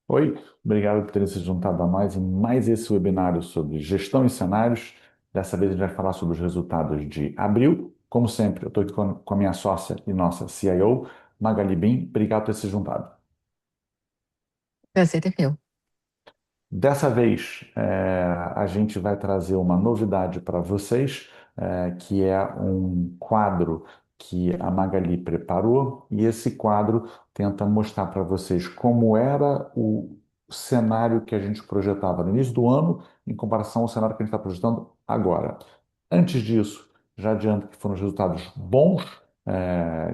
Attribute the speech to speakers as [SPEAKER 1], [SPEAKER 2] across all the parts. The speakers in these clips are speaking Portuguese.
[SPEAKER 1] Oi, obrigado por terem se juntado a nós em mais esse webinário sobre gestão e cenários. Dessa vez a gente vai falar sobre os resultados de abril. Como sempre, eu estou aqui com a minha sócia e nossa CIO, Magali Bin. Obrigado por ter se juntado.
[SPEAKER 2] Prazer é meu.
[SPEAKER 1] Dessa vez, a gente vai trazer uma novidade para vocês, que é um quadro que a Magali preparou, e esse quadro tenta mostrar para vocês como era o cenário que a gente projetava no início do ano, em comparação ao cenário que a gente está projetando agora. Antes disso, já adianto que foram os resultados bons,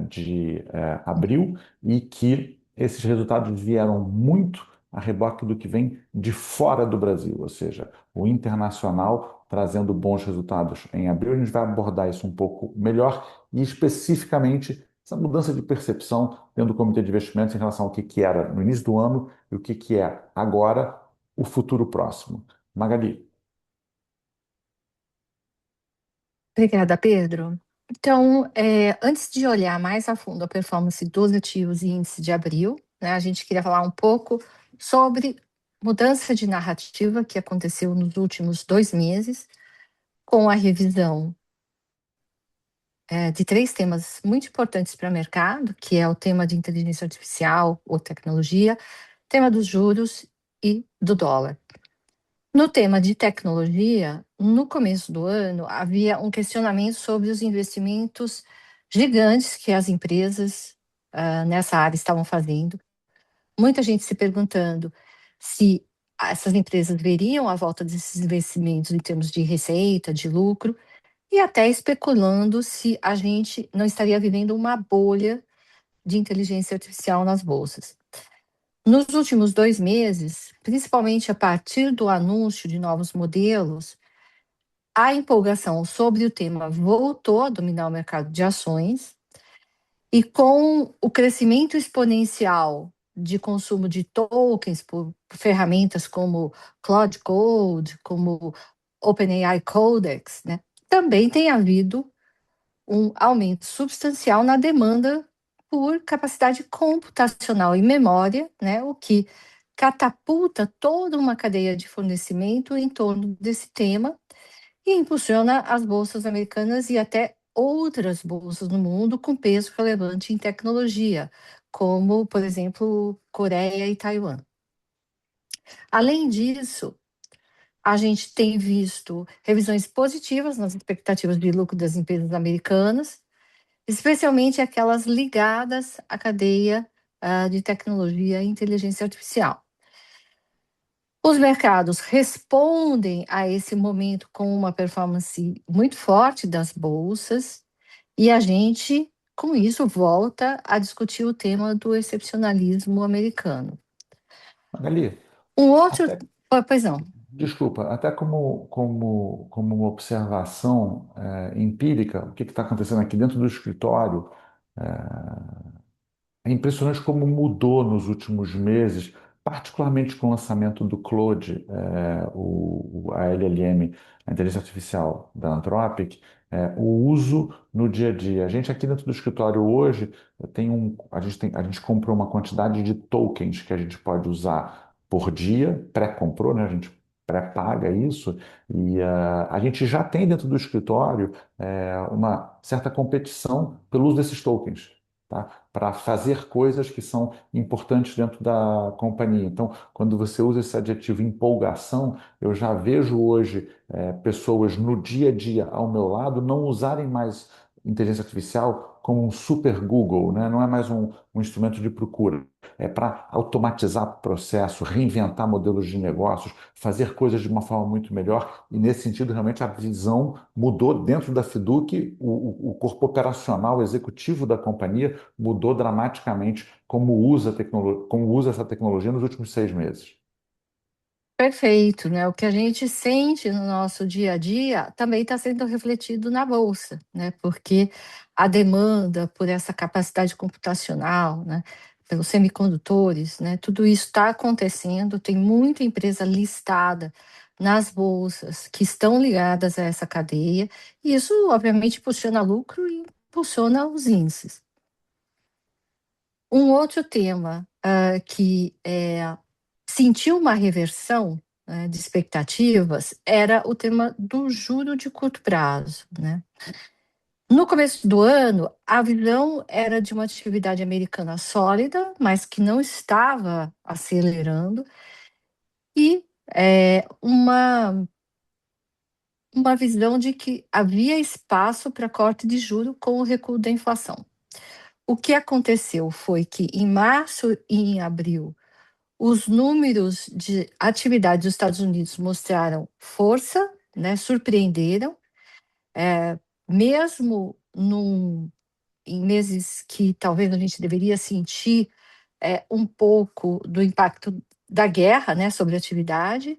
[SPEAKER 1] de abril, e que esses resultados vieram muito a reboque do que vem de fora do Brasil, ou seja, o internacional trazendo bons resultados em abril. A gente vai abordar isso um pouco melhor e especificamente essa mudança de percepção dentro do Comitê de Investimentos em relação ao que era no início do ano e o que é agora, o futuro próximo. Magali,
[SPEAKER 2] Obrigada, Pedro. Então, antes de olhar mais a fundo a performance dos ativos e índice de abril, né, a gente queria falar um pouco sobre mudança de narrativa que aconteceu nos últimos 2 meses, com a revisão de três temas muito importantes para o mercado, que é o tema de inteligência artificial ou tecnologia, tema dos juros e do dólar. No tema de tecnologia, no começo do ano, havia um questionamento sobre os investimentos gigantes que as empresas nessa área estavam fazendo. Muita gente se perguntando se essas empresas veriam a volta desses investimentos em termos de receita, de lucro, e até especulando se a gente não estaria vivendo uma bolha de inteligência artificial nas bolsas. Nos últimos 2 meses, principalmente a partir do anúncio de novos modelos, a empolgação sobre o tema voltou a dominar o mercado de ações, e com o crescimento exponencial de consumo de tokens por ferramentas como Claude Code, como OpenAI Codex, né, também tem havido um aumento substancial na demanda por capacidade computacional e memória, né, o que catapulta toda uma cadeia de fornecimento em torno desse tema e impulsiona as bolsas americanas e até outras bolsas no mundo com peso relevante em tecnologia, como, por exemplo, Coreia e Taiwan. Além disso, a gente tem visto revisões positivas nas expectativas de lucro das empresas americanas, especialmente aquelas ligadas à cadeia de tecnologia e inteligência artificial. Os mercados respondem a esse momento com uma performance muito forte das bolsas, e a gente, com isso, volta a discutir o tema do excepcionalismo americano.
[SPEAKER 1] Magali,
[SPEAKER 2] Um outro.
[SPEAKER 1] até,
[SPEAKER 2] Pois não.
[SPEAKER 1] desculpa, até como uma observação empírica, o que está acontecendo aqui dentro do escritório. É impressionante como mudou nos últimos meses, particularmente com o lançamento do Claude, a LLM, a inteligência artificial da Anthropic, o uso no dia a dia. A gente aqui dentro do escritório hoje a gente comprou uma quantidade de tokens que a gente pode usar por dia, pré-comprou, né? A gente pré-paga isso, e a gente já tem dentro do escritório uma certa competição pelo uso desses tokens. Tá? Para fazer coisas que são importantes dentro da companhia. Então, quando você usa esse adjetivo empolgação, eu já vejo hoje pessoas no dia a dia ao meu lado não usarem mais inteligência artificial como um super Google, né? Não é mais um instrumento de procura. É para automatizar processo, reinventar modelos de negócios, fazer coisas de uma forma muito melhor. E nesse sentido, realmente a visão mudou dentro da Fiduc, o corpo operacional, o executivo da companhia mudou dramaticamente como usa essa tecnologia nos últimos 6 meses.
[SPEAKER 2] Perfeito, né? O que a gente sente no nosso dia a dia também está sendo refletido na bolsa, né? Porque a demanda por essa capacidade computacional, né? Pelos semicondutores, né? Tudo isso está acontecendo. Tem muita empresa listada nas bolsas que estão ligadas a essa cadeia, e isso, obviamente, impulsiona lucro e impulsiona os índices. Um outro tema que sentiu uma reversão, né, de expectativas era o tema do juro de curto prazo, né? No começo do ano, a visão era de uma atividade americana sólida, mas que não estava acelerando, e uma visão de que havia espaço para corte de juro com o recuo da inflação. O que aconteceu foi que em março e em abril, os números de atividade dos Estados Unidos mostraram força, né, surpreenderam, mesmo em meses que talvez a gente deveria sentir um pouco do impacto da guerra, né, sobre a atividade.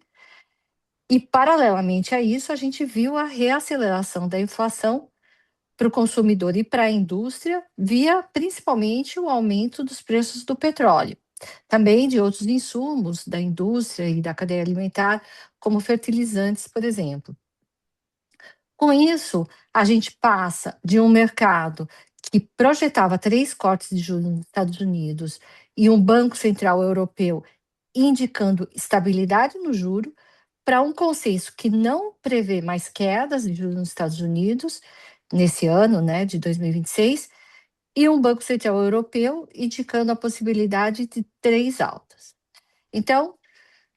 [SPEAKER 2] E, paralelamente a isso, a gente viu a reaceleração da inflação para o consumidor e para a indústria, via principalmente o aumento dos preços do petróleo, também de outros insumos da indústria e da cadeia alimentar, como fertilizantes, por exemplo. Com isso, a gente passa de um mercado que projetava 3 cortes de juros nos Estados Unidos e um Banco Central Europeu indicando estabilidade no juro, para um consenso que não prevê mais quedas de juros nos Estados Unidos nesse ano, né, de 2026, e um Banco Central Europeu indicando a possibilidade de 3 altas. Então,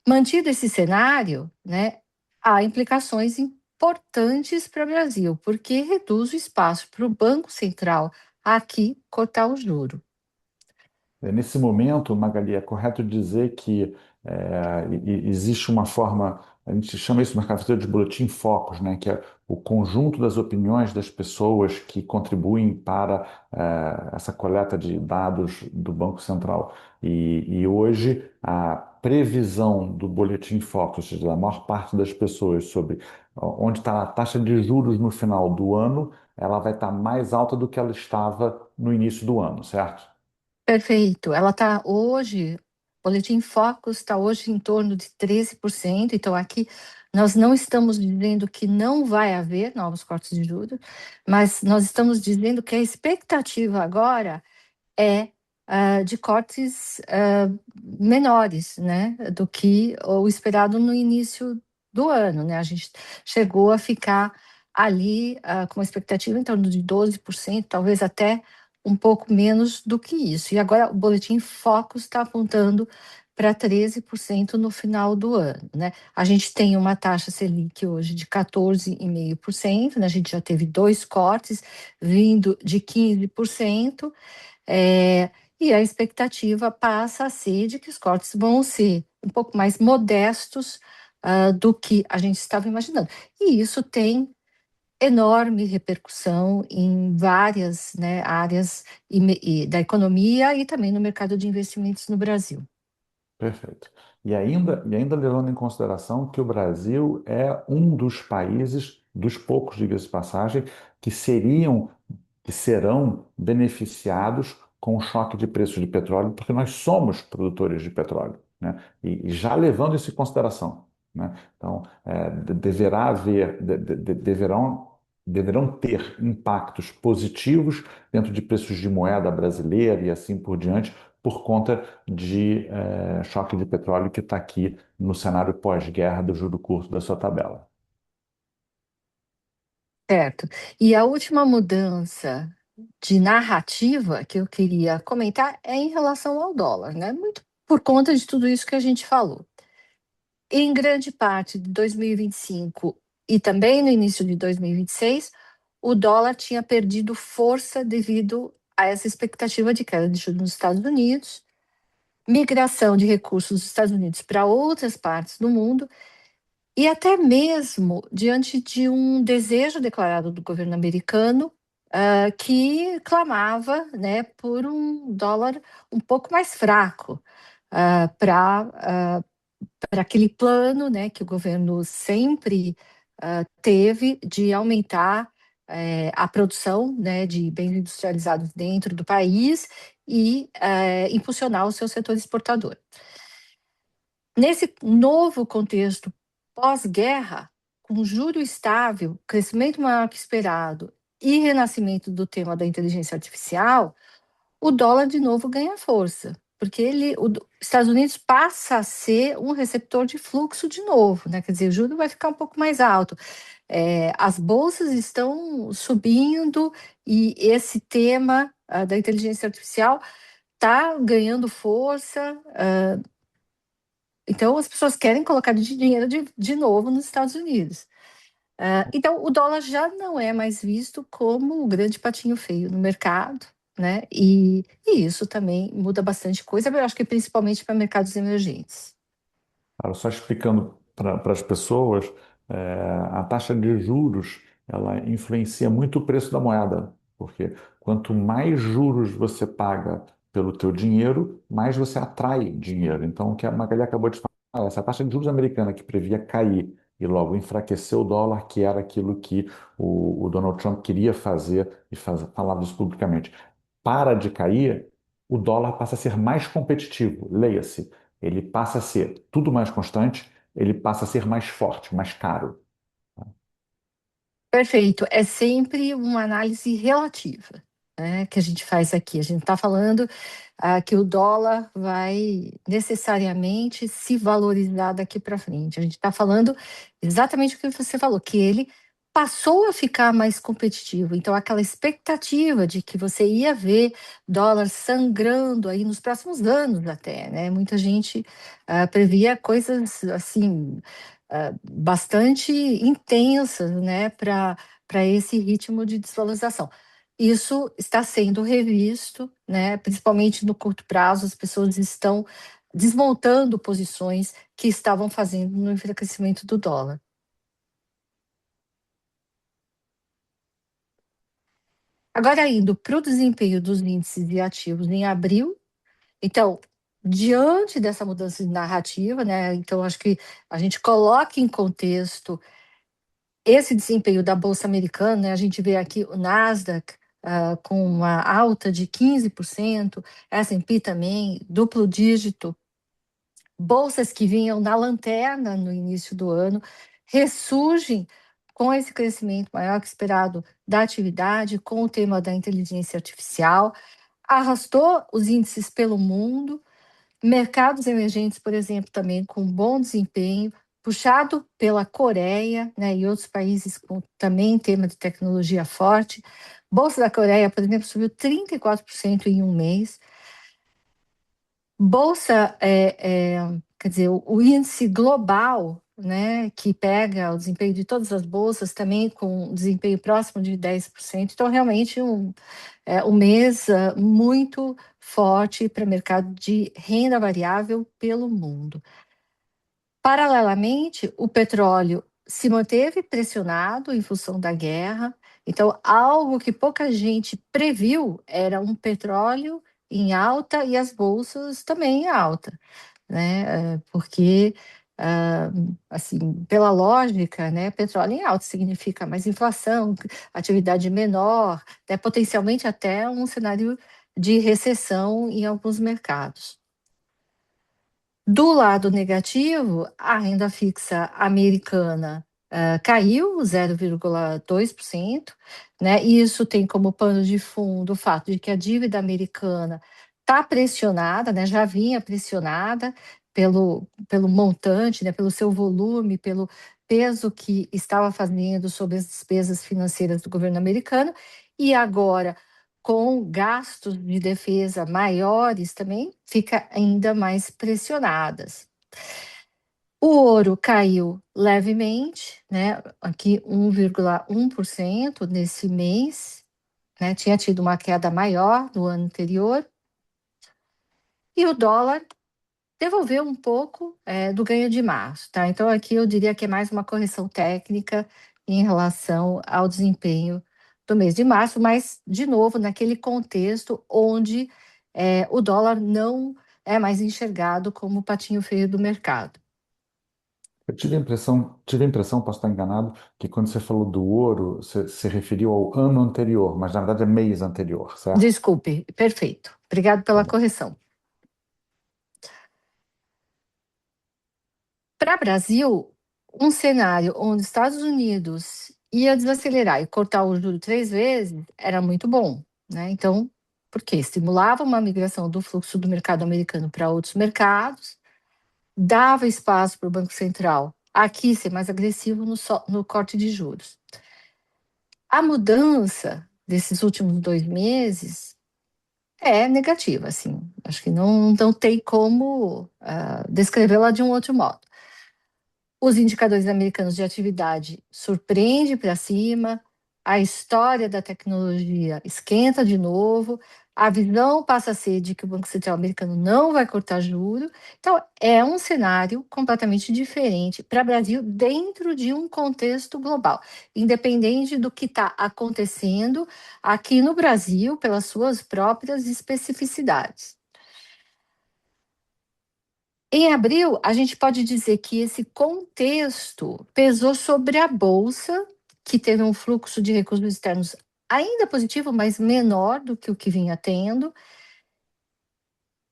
[SPEAKER 2] mantido esse cenário, né, há implicações importantes para o Brasil, porque reduz o espaço para o Banco Central aqui cortar o juro.
[SPEAKER 1] Nesse momento, Magali, é correto dizer que existe uma forma, a gente chama isso no mercado financeiro de boletim focus, né, que é o conjunto das opiniões das pessoas que contribuem para essa coleta de dados do Banco Central. E hoje, a previsão do boletim focus, ou seja, da maior parte das pessoas sobre onde está a taxa de juros no final do ano, ela vai estar mais alta do que ela estava no início do ano, certo?
[SPEAKER 2] Perfeito. Ela está hoje, o Boletim Focus está hoje em torno de 13%. Então aqui nós não estamos dizendo que não vai haver novos cortes de juros, mas nós estamos dizendo que a expectativa agora é de cortes menores, né, do que o esperado no início do ano, né? A gente chegou a ficar ali com uma expectativa em torno de 12%, talvez até um pouco menos do que isso. E agora o Boletim Focus está apontando para 13% no final do ano, né? A gente tem uma taxa Selic hoje de 14,5%, né? A gente já teve 2 cortes vindo de 15%. É, e a expectativa passa a ser de que os cortes vão ser um pouco mais modestos do que a gente estava imaginando. E isso tem enorme repercussão em várias, né, áreas da economia e também no mercado de investimentos no Brasil.
[SPEAKER 1] Perfeito. E ainda levando em consideração que o Brasil é um dos países, dos poucos, diga-se de passagem, que seriam, que serão beneficiados com o choque de preços de petróleo, porque nós somos produtores de petróleo, né? E já levando isso em consideração, né? Então, deverá haver, deverão ter impactos positivos dentro de preços de moeda brasileira e assim por diante, por conta de choque de petróleo que está aqui no cenário pós-guerra do juro curto da sua tabela.
[SPEAKER 2] Certo. E a última mudança de narrativa que eu queria comentar é em relação ao dólar, né? Muito por conta de tudo isso que a gente falou. Em grande parte de 2025 e também no início de 2026, o dólar tinha perdido força devido a essa expectativa de queda de juros nos Estados Unidos, migração de recursos dos Estados Unidos para outras partes do mundo e até mesmo diante de um desejo declarado do governo americano, que clamava, né, por um dólar um pouco mais fraco, para aquele plano, né, que o governo sempre teve de aumentar a produção, né, de bens industrializados dentro do país e impulsionar o seu setor exportador. Nesse novo contexto pós-guerra, com juro estável, crescimento maior que esperado e renascimento do tema da inteligência artificial, o dólar de novo ganha força. porque os Estados Unidos passa a ser um receptor de fluxo de novo, né? Quer dizer, o juro vai ficar um pouco mais alto. As bolsas estão subindo e esse tema da inteligência artificial está ganhando força. Então, as pessoas querem colocar dinheiro de novo nos Estados Unidos. Então, o dólar já não é mais visto como o grande patinho feio no mercado, né? E isso também muda bastante coisa, eu acho que principalmente para mercados emergentes.
[SPEAKER 1] Cara, só explicando para as pessoas, a taxa de juros ela influencia muito o preço da moeda, porque quanto mais juros você paga pelo teu dinheiro, mais você atrai dinheiro. Então, o que a Magali acabou de falar, essa taxa de juros americana que previa cair e logo enfraqueceu o dólar, que era aquilo que o Donald Trump queria fazer e falava isso publicamente. Para de cair, o dólar passa a ser mais competitivo. Leia-se, ele passa a ser tudo mais constante, ele passa a ser mais forte, mais caro.
[SPEAKER 2] Perfeito, é sempre uma análise relativa, né, que a gente faz aqui. A gente está falando que o dólar vai necessariamente se valorizar daqui para frente. A gente está falando exatamente o que você falou, que ele passou a ficar mais competitivo. Então, aquela expectativa de que você ia ver dólar sangrando aí nos próximos anos até, né? Muita gente previa coisas assim bastante intensas, né, para esse ritmo de desvalorização. Isso está sendo revisto, né, principalmente no curto prazo, as pessoas estão desmontando posições que estavam fazendo no enfraquecimento do dólar. Agora, indo para o desempenho dos índices de ativos em abril, então, diante dessa mudança de narrativa, né, então acho que a gente coloca em contexto esse desempenho da Bolsa Americana, né, a gente vê aqui o Nasdaq com uma alta de 15%, S&P também, duplo dígito, bolsas que vinham na lanterna no início do ano, ressurgem com esse crescimento maior que esperado da atividade, com o tema da inteligência artificial, arrastou os índices pelo mundo, mercados emergentes, por exemplo, também com bom desempenho, puxado pela Coreia, né, e outros países com também tema de tecnologia forte. Bolsa da Coreia, por exemplo, subiu 34% em um mês. Bolsa, quer dizer, o índice global, né, que pega o desempenho de todas as bolsas, também com desempenho próximo de 10%. Então, realmente, um mês muito forte para o mercado de renda variável pelo mundo. Paralelamente, o petróleo se manteve pressionado em função da guerra. Então, algo que pouca gente previu era um petróleo em alta e as bolsas também em alta, né? Porque, assim, pela lógica, né, petróleo em alta significa mais inflação, atividade menor, né, potencialmente até um cenário de recessão em alguns mercados. Do lado negativo, a renda fixa americana caiu 0,2%, né? E isso tem como pano de fundo o fato de que a dívida americana está pressionada, né? Já vinha pressionada pelo montante, né? Pelo seu volume, pelo peso que estava fazendo sobre as despesas financeiras do governo americano, e agora com gastos de defesa maiores também, fica ainda mais pressionadas. O ouro caiu levemente, né? Aqui 1,1% nesse mês, né? Tinha tido uma queda maior no ano anterior. E o dólar devolveu um pouco do ganho de março, tá? Então aqui eu diria que é mais uma correção técnica em relação ao desempenho do mês de março, mas de novo naquele contexto onde o dólar não é mais enxergado como o patinho feio do mercado.
[SPEAKER 1] Eu tive a impressão, posso estar enganado, que quando você falou do ouro, você se referiu ao ano anterior, mas na verdade é mês anterior, certo?
[SPEAKER 2] Desculpe, perfeito. Obrigado
[SPEAKER 1] Tá
[SPEAKER 2] pela
[SPEAKER 1] bom.
[SPEAKER 2] correção. Para o Brasil, um cenário onde os Estados Unidos ia desacelerar e cortar o juro 3 vezes era muito bom, né? Então, porque estimulava uma migração do fluxo do mercado americano para outros mercados, dava espaço para o Banco Central aqui ser mais agressivo no corte de juros. A mudança desses últimos 2 meses é negativa, assim, acho que não tem como descrevê-la de um outro modo. Os indicadores americanos de atividade surpreendem para cima, a história da tecnologia esquenta de novo, a visão passa a ser de que o Banco Central americano não vai cortar juro. Então, é um cenário completamente diferente para o Brasil dentro de um contexto global, independente do que está acontecendo aqui no Brasil, pelas suas próprias especificidades. Em abril, a gente pode dizer que esse contexto pesou sobre a Bolsa, que teve um fluxo de recursos externos ainda positivo, mas menor do que o que vinha tendo,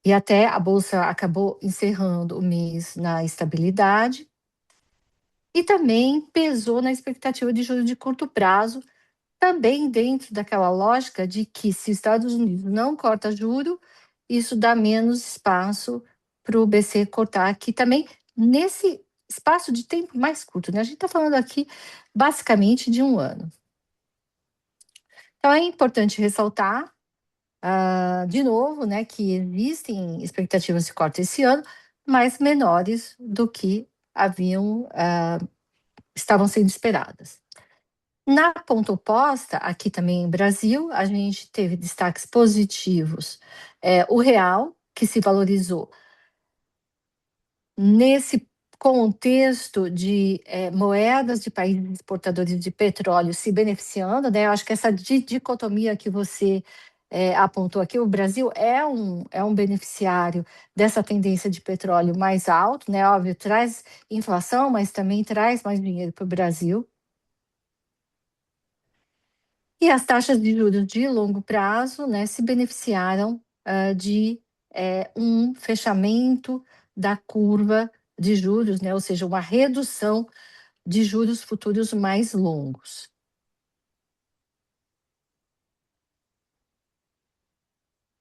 [SPEAKER 2] e até a Bolsa acabou encerrando o mês na estabilidade, e também pesou na expectativa de juros de curto prazo, também dentro daquela lógica de que se os Estados Unidos não corta juro, isso dá menos espaço para o BC cortar aqui também, nesse espaço de tempo mais curto, né? A gente está falando aqui basicamente de um ano. Então é importante ressaltar, de novo, né, que existem expectativas de corte esse ano, mas menores do que estavam sendo esperadas. Na ponta oposta, aqui também em Brasil, a gente teve destaques positivos. O real, que se valorizou nesse contexto de moedas de países exportadores de petróleo se beneficiando, né? Eu acho que essa dicotomia que você apontou aqui, o Brasil é um beneficiário dessa tendência de petróleo mais alto, né? Óbvio, traz inflação, mas também traz mais dinheiro para o Brasil. E as taxas de juros de longo prazo, né, se beneficiaram de um fechamento da curva de juros, né, ou seja, uma redução de juros futuros mais longos.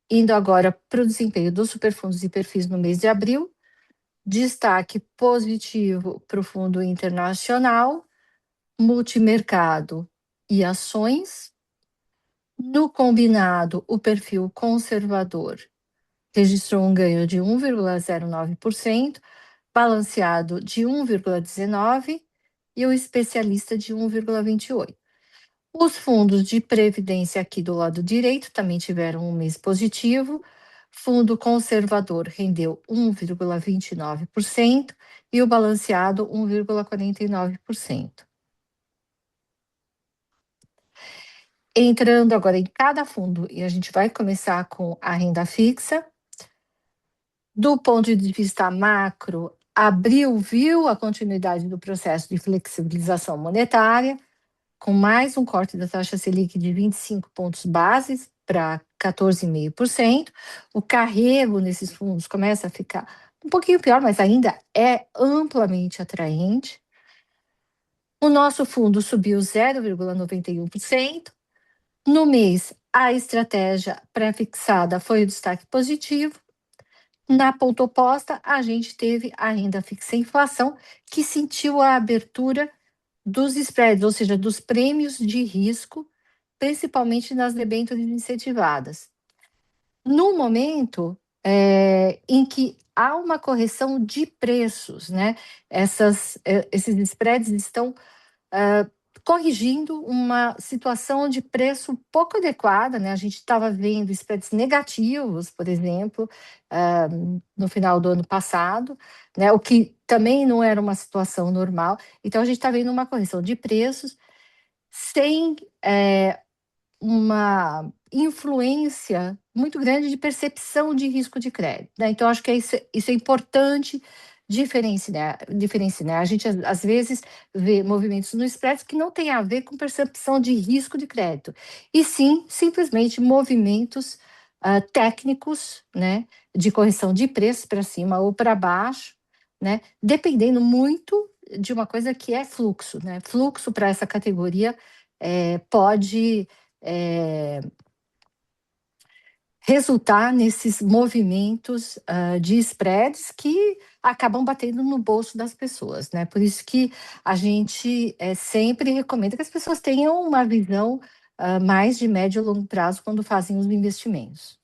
[SPEAKER 2] Indo agora para o desempenho dos superfundos e perfis no mês de abril, destaque positivo para o fundo internacional, multimercado e ações. No combinado, o perfil conservador registrou um ganho de 1,09%, balanceado de 1,19% e o especialista de 1,28%. Os fundos de previdência aqui do lado direito também tiveram um mês positivo. Fundo conservador rendeu 1,29% e o balanceado 1,49%. Entrando agora em cada fundo, e a gente vai começar com a renda fixa. Do ponto de vista macro, abril viu a continuidade do processo de flexibilização monetária, com mais um corte da taxa Selic de 25 pontos bases para 14,5%. O carrego nesses fundos começa a ficar um pouquinho pior, mas ainda é amplamente atraente. O nosso fundo subiu 0,91%. No mês, a estratégia pré-fixada foi o destaque positivo. Na ponta oposta, a gente teve a renda fixa inflação, que sentiu a abertura dos spreads, ou seja, dos prêmios de risco, principalmente nas debêntures incentivadas. No momento em que há uma correção de preços, né? Esses spreads estão corrigindo uma situação de preço pouco adequada, né? A gente estava vendo spreads negativos, por exemplo, no final do ano passado, né? O que também não era uma situação normal. Então, a gente está vendo uma correção de preços sem uma influência muito grande de percepção de risco de crédito, né? Então, acho que isso é importante diferenciar, né? A gente, às vezes, vê movimentos no spread que não tem a ver com percepção de risco de crédito, e sim, simplesmente, movimentos técnicos, né? De correção de preços para cima ou para baixo, né? Dependendo muito de uma coisa que é fluxo, né? Fluxo para essa categoria pode resultar nesses movimentos de spreads que acabam batendo no bolso das pessoas, né? Por isso que a gente sempre recomenda que as pessoas tenham uma visão mais de médio e longo prazo quando fazem os investimentos.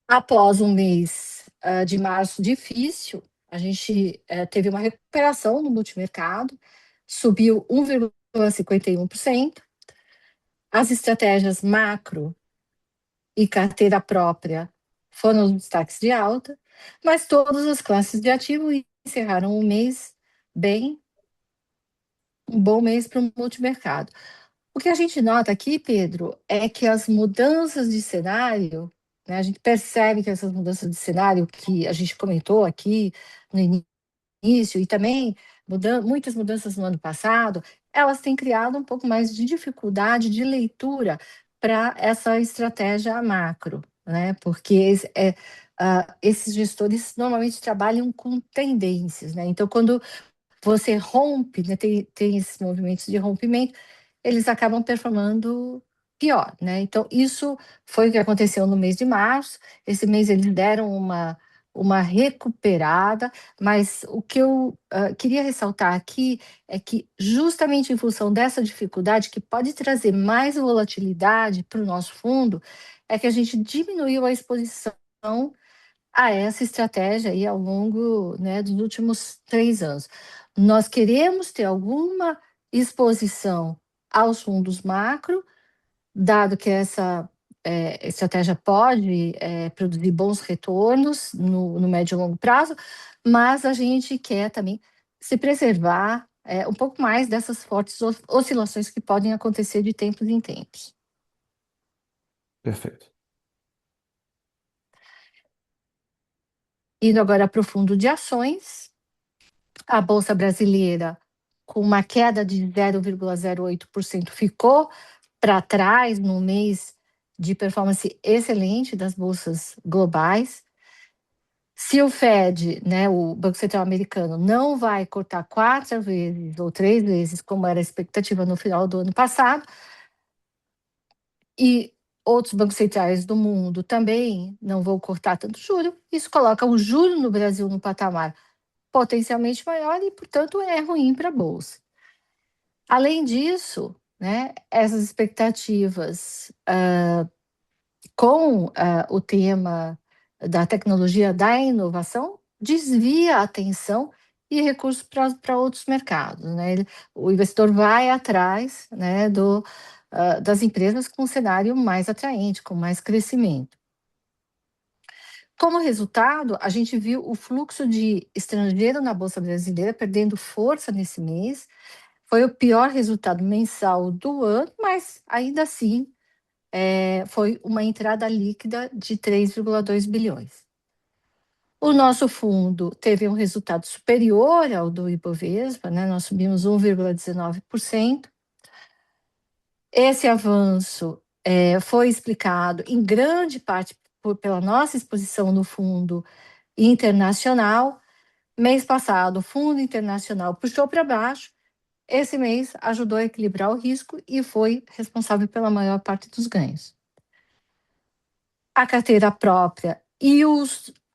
[SPEAKER 2] Após um mês de março difícil, a gente teve uma recuperação no multimercado, subiu 1,51%. As estratégias macro e carteira própria foram os destaques de alta, mas todas as classes de ativo encerraram o mês bem, um bom mês para o multimercado. O que a gente nota aqui, Pedro, é que as mudanças de cenário, né, a gente percebe que essas mudanças de cenário que a gente comentou aqui no início, e também muitas mudanças no ano passado, elas têm criado um pouco mais de dificuldade de leitura para essa estratégia macro, né? Porque esses gestores normalmente trabalham com tendências, né? Então, quando você rompe, né, tem esses movimentos de rompimento, eles acabam performando pior, né? Então, isso foi o que aconteceu no mês de março. Esse mês eles deram uma recuperada, mas o que eu queria ressaltar aqui é que, justamente em função dessa dificuldade, que pode trazer mais volatilidade para o nosso fundo, é que a gente diminuiu a exposição a essa estratégia aí ao longo, né, dos últimos 3 anos. Nós queremos ter alguma exposição aos fundos macro, dado que essa estratégia pode produzir bons retornos no médio e longo prazo, mas a gente quer também se preservar um pouco mais dessas fortes oscilações que podem acontecer de tempos em tempos.
[SPEAKER 1] Perfeito.
[SPEAKER 2] Indo agora para o fundo de ações, a Bolsa Brasileira, com uma queda de 0,08%, ficou para trás no mês de performance excelente das bolsas globais. Se o Fed, né, o Banco Central Americano, não vai cortar 4 vezes ou 3 vezes, como era a expectativa no final do ano passado, e outros bancos centrais do mundo também não vão cortar tanto juro, isso coloca o juro no Brasil no patamar potencialmente maior e, portanto, é ruim para a Bolsa. Além disso, né, essas expectativas com o tema da tecnologia da inovação desvia a atenção e recursos para outros mercados, né? O investidor vai atrás, né, das empresas com um cenário mais atraente, com mais crescimento. Como resultado, a gente viu o fluxo de estrangeiro na Bolsa Brasileira perdendo força nesse mês. Foi o pior resultado mensal do ano, mas ainda assim foi uma entrada líquida de 3,2 bilhões. O nosso fundo teve um resultado superior ao do Ibovespa, né? Nós subimos 1,19%. Esse avanço foi explicado em grande parte pela nossa exposição no fundo internacional. Mês passado, o fundo internacional puxou para baixo. Esse mês ajudou a equilibrar o risco e foi responsável pela maior parte dos ganhos. A carteira própria e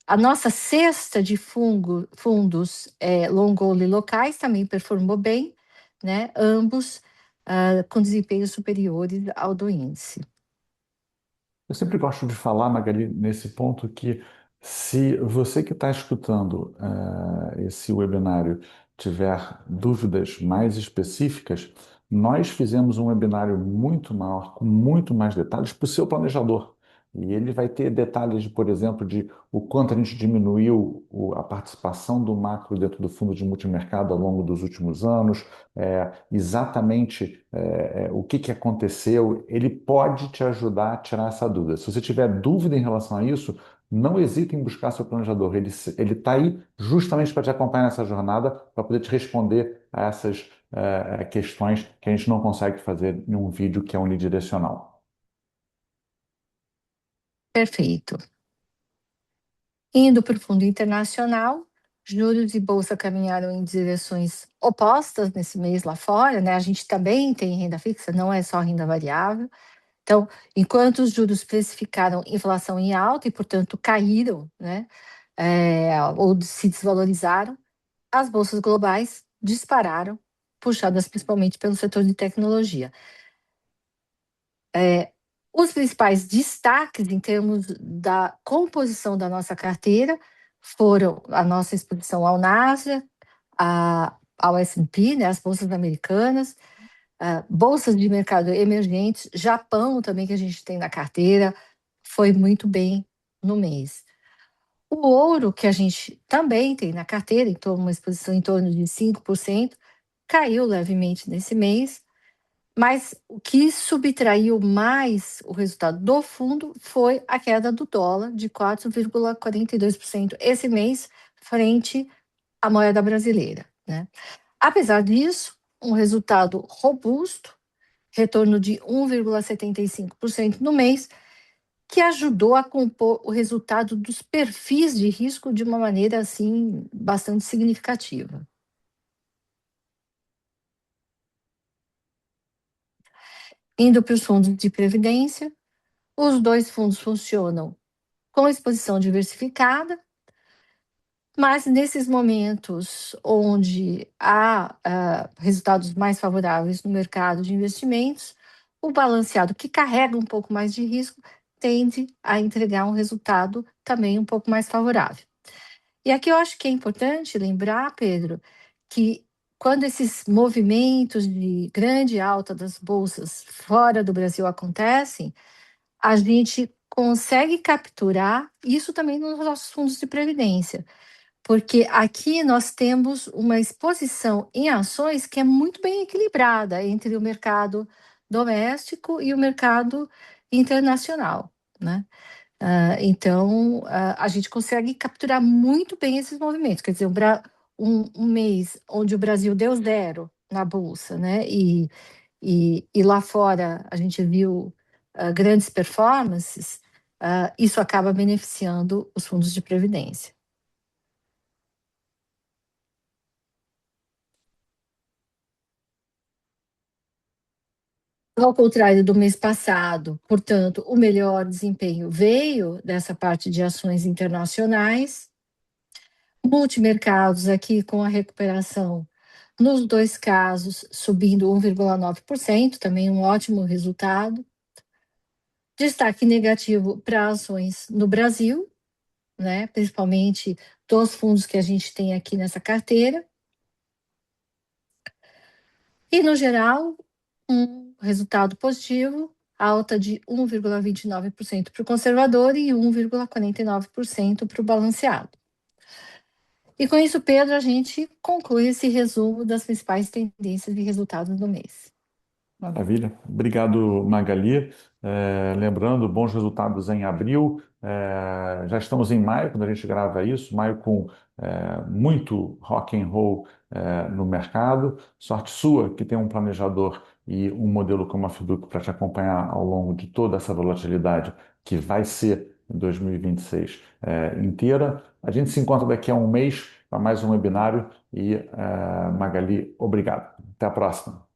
[SPEAKER 2] a nossa cesta de fundos long only locais também performou bem, né? Ambos com desempenhos superiores ao do índice.
[SPEAKER 1] Eu sempre gosto de falar, Magali, nesse ponto que se você que está escutando esse webinário tiver dúvidas mais específicas, nós fizemos um webinário muito maior, com muito mais detalhes para o seu planejador. E ele vai ter detalhes, por exemplo, de o quanto a gente diminuiu a participação do macro dentro do fundo de multimercado ao longo dos últimos anos, exatamente o que que aconteceu. Ele pode te ajudar a tirar essa dúvida. Se você tiver dúvida em relação a isso, não hesite em buscar seu planejador. Ele está aí justamente para te acompanhar nessa jornada, para poder te responder a essas questões que a gente não consegue fazer em um vídeo que é unidirecional.
[SPEAKER 2] Perfeito. Indo para o fundo internacional, Juros e bolsa caminharam em direções opostas nesse mês lá fora, né? A gente também tem renda fixa, não é só renda variável. Então, enquanto os juros precificaram inflação em alta e, portanto, caíram, né? Ou se desvalorizaram, as bolsas globais dispararam, puxadas principalmente pelo setor de tecnologia. Os principais destaques em termos da composição da nossa carteira foram a nossa exposição ao Nasdaq, ao S&P, né, as bolsas americanas, bolsas de mercado emergentes, Japão também que a gente tem na carteira, foi muito bem no mês. O ouro, que a gente também tem na carteira, então uma exposição em torno de 5%, caiu levemente nesse mês, mas o que subtraiu mais o resultado do fundo foi a queda do dólar de 4,42% esse mês, frente à moeda brasileira, né? Apesar disso, um resultado robusto, retorno de 1,75% no mês, que ajudou a compor o resultado dos perfis de risco de uma maneira assim bastante significativa. Indo para os fundos de previdência, os dois fundos funcionam com exposição diversificada, mas nesses momentos onde há resultados mais favoráveis no mercado de investimentos, o balanceado, que carrega um pouco mais de risco, tende a entregar um resultado também um pouco mais favorável. E aqui eu acho que é importante lembrar, Pedro, que quando esses movimentos de grande alta das bolsas fora do Brasil acontecem, a gente consegue capturar isso também nos nossos fundos de previdência, porque aqui nós temos uma exposição em ações que é muito bem equilibrada entre o mercado doméstico e o mercado internacional, né? Então, a gente consegue capturar muito bem esses movimentos. Quer dizer, um mês onde o Brasil deu zero na Bolsa, né? E lá fora a gente viu grandes performances, isso acaba beneficiando os fundos de previdência. Ao contrário do mês passado, portanto, o melhor desempenho veio dessa parte de ações internacionais. Multimercados aqui com a recuperação, nos dois casos, subindo 1,9%, também um ótimo resultado. Destaque negativo para ações no Brasil, né, principalmente dos fundos que a gente tem aqui nessa carteira. E, no geral, um resultado positivo, alta de 1,29% para o conservador e 1,49% para o balanceado. E com isso, Pedro, a gente conclui esse resumo das principais tendências e resultados do mês.
[SPEAKER 1] Maravilha. Obrigado, Magali. Lembrando, bons resultados em abril. Já estamos em maio, quando a gente grava isso, maio com muito rock and roll no mercado. Sorte sua que tem um planejador e um modelo como a Fiduc para te acompanhar ao longo de toda essa volatilidade que vai ser em 2026 inteira. A gente se encontra daqui a um mês para mais um webinário e Magali, obrigado. Até a próxima.